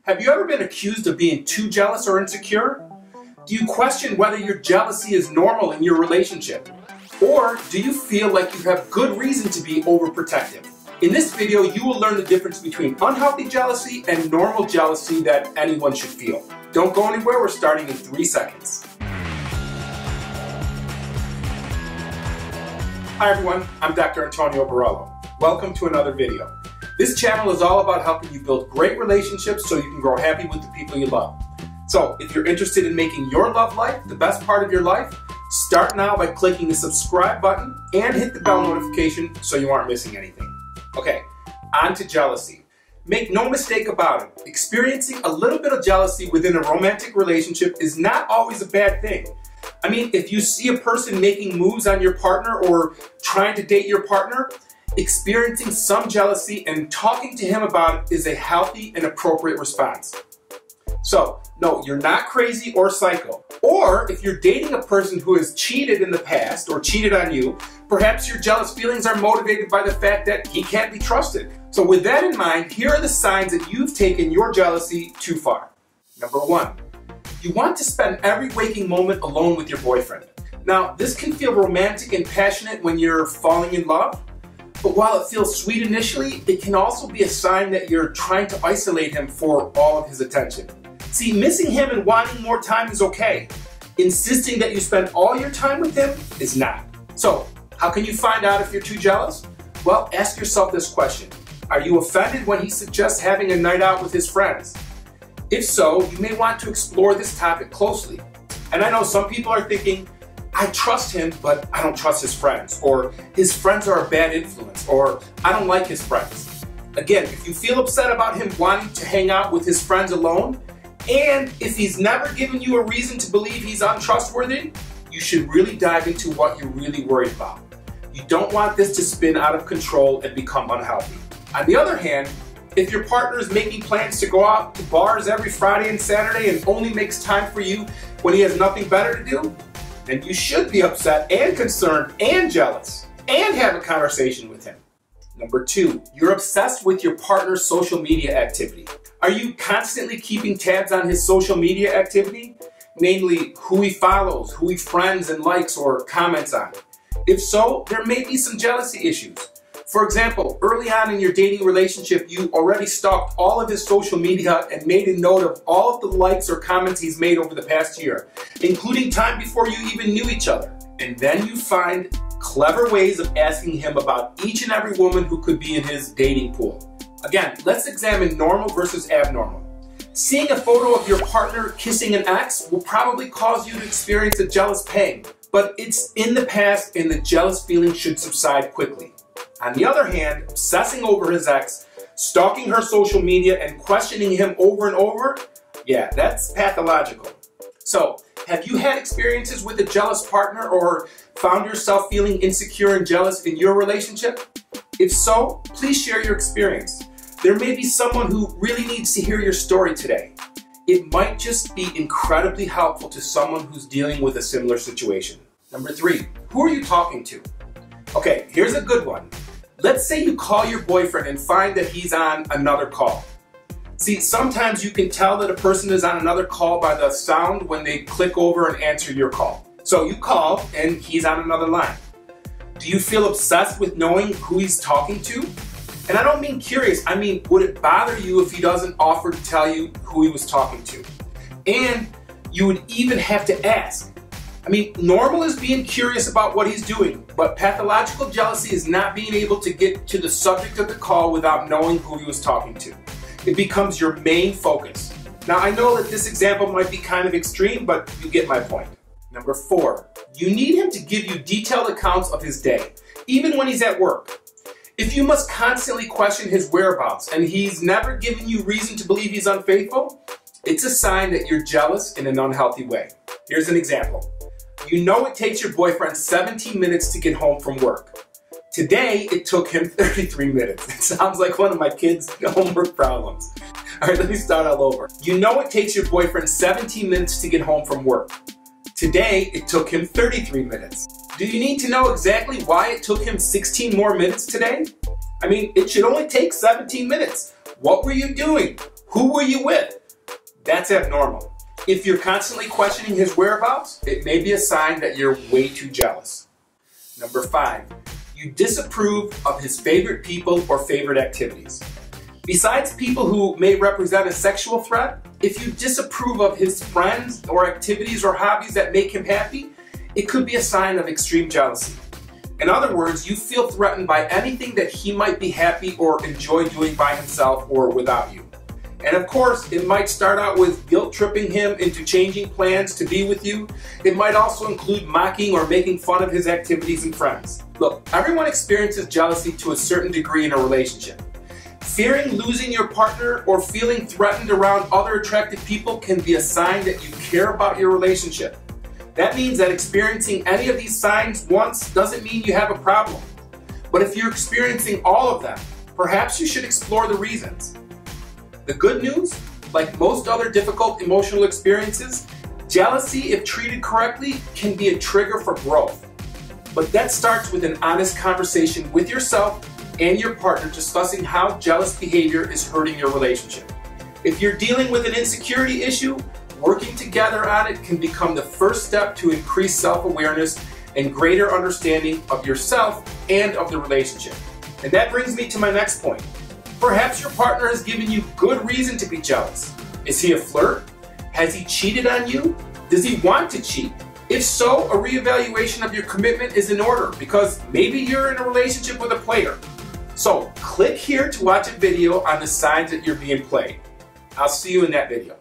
Have you ever been accused of being too jealous or insecure? Do you question whether your jealousy is normal in your relationship? Or do you feel like you have good reason to be overprotective? In this video, you will learn the difference between unhealthy jealousy and normal jealousy that anyone should feel. Don't go anywhere, we're starting in 3 seconds. Hi everyone, I'm Dr. Antonio Borrello. Welcome to another video. This channel is all about helping you build great relationships so you can grow happy with the people you love. So if you're interested in making your love life the best part of your life, start now by clicking the subscribe button and hit the bell notification so you aren't missing anything. Okay, on to jealousy. Make no mistake about it, experiencing a little bit of jealousy within a romantic relationship is not always a bad thing. I mean, if you see a person making moves on your partner or trying to date your partner, experiencing some jealousy and talking to him about it is a healthy and appropriate response. So, no, you're not crazy or psycho. Or if you're dating a person who has cheated in the past or cheated on you, perhaps your jealous feelings are motivated by the fact that he can't be trusted. So with that in mind, here are the signs that you've taken your jealousy too far. Number 1, you want to spend every waking moment alone with your boyfriend. Now, this can feel romantic and passionate when you're falling in love, but while it feels sweet initially, it can also be a sign that you're trying to isolate him for all of his attention. See, missing him and wanting more time is okay. Insisting that you spend all your time with him is not. So, how can you find out if you're too jealous? Well, ask yourself this question. Are you offended when he suggests having a night out with his friends? If so, you may want to explore this topic closely. And I know some people are thinking, I trust him, but I don't trust his friends, or his friends are a bad influence, or I don't like his friends. Again, if you feel upset about him wanting to hang out with his friends alone, and if he's never given you a reason to believe he's untrustworthy, you should really dive into what you're really worried about. You don't want this to spin out of control and become unhealthy. On the other hand, if your partner is making plans to go out to bars every Friday and Saturday and only makes time for you when he has nothing better to do, then you should be upset and concerned and jealous and have a conversation with him. Number 2, you're obsessed with your partner's social media activity. Are you constantly keeping tabs on his social media activity? Namely, who he follows, who he friends and likes or comments on. If so, there may be some jealousy issues. For example, early on in your dating relationship, you already stalked all of his social media and made a note of all of the likes or comments he's made over the past year, including time before you even knew each other. And then you find clever ways of asking him about each and every woman who could be in his dating pool. Again, let's examine normal versus abnormal. Seeing a photo of your partner kissing an ex will probably cause you to experience a jealous pang, but it's in the past and the jealous feeling should subside quickly. On the other hand, obsessing over his ex, stalking her social media, and questioning him over and over, yeah, that's pathological. So, have you had experiences with a jealous partner or found yourself feeling insecure and jealous in your relationship? If so, please share your experience. There may be someone who really needs to hear your story today. It might just be incredibly helpful to someone who's dealing with a similar situation. Number 3, who are you talking to? Okay, here's a good one. Let's say you call your boyfriend and find that he's on another call. See, sometimes you can tell that a person is on another call by the sound when they click over and answer your call. So you call and he's on another line. Do you feel obsessed with knowing who he's talking to? And I don't mean curious, I mean, would it bother you if he doesn't offer to tell you who he was talking to? And you would even have to ask. I mean, normal is being curious about what he's doing, but pathological jealousy is not being able to get to the subject of the call without knowing who he was talking to. It becomes your main focus. Now, I know that this example might be kind of extreme, but you get my point. Number 4, you need him to give you detailed accounts of his day, even when he's at work. If you must constantly question his whereabouts and he's never given you reason to believe he's unfaithful, it's a sign that you're jealous in an unhealthy way. Here's an example. You know it takes your boyfriend 17 minutes to get home from work. Today, it took him 33 minutes. It sounds like one of my kids' homework problems. All right, let me start all over. You know it takes your boyfriend 17 minutes to get home from work. Today, it took him 33 minutes. Do you need to know exactly why it took him 16 more minutes today? I mean, it should only take 17 minutes. What were you doing? Who were you with? That's abnormal. If you're constantly questioning his whereabouts, it may be a sign that you're way too jealous. Number 5, you disapprove of his favorite people or favorite activities. Besides people who may represent a sexual threat, if you disapprove of his friends or activities or hobbies that make him happy, it could be a sign of extreme jealousy. In other words, you feel threatened by anything that he might be happy or enjoy doing by himself or without you. And of course, it might start out with guilt-tripping him into changing plans to be with you. It might also include mocking or making fun of his activities and friends. Look, everyone experiences jealousy to a certain degree in a relationship. Fearing losing your partner or feeling threatened around other attractive people can be a sign that you care about your relationship. That means that experiencing any of these signs once doesn't mean you have a problem. But if you're experiencing all of them, perhaps you should explore the reasons. The good news, like most other difficult emotional experiences, jealousy, if treated correctly, can be a trigger for growth. But that starts with an honest conversation with yourself and your partner discussing how jealous behavior is hurting your relationship. If you're dealing with an insecurity issue, working together on it can become the first step to increase self-awareness and greater understanding of yourself and of the relationship. And that brings me to my next point. Perhaps your partner has given you good reason to be jealous. Is he a flirt? Has he cheated on you? Does he want to cheat? If so, a reevaluation of your commitment is in order because maybe you're in a relationship with a player. So click here to watch a video on the signs that you're being played. I'll see you in that video.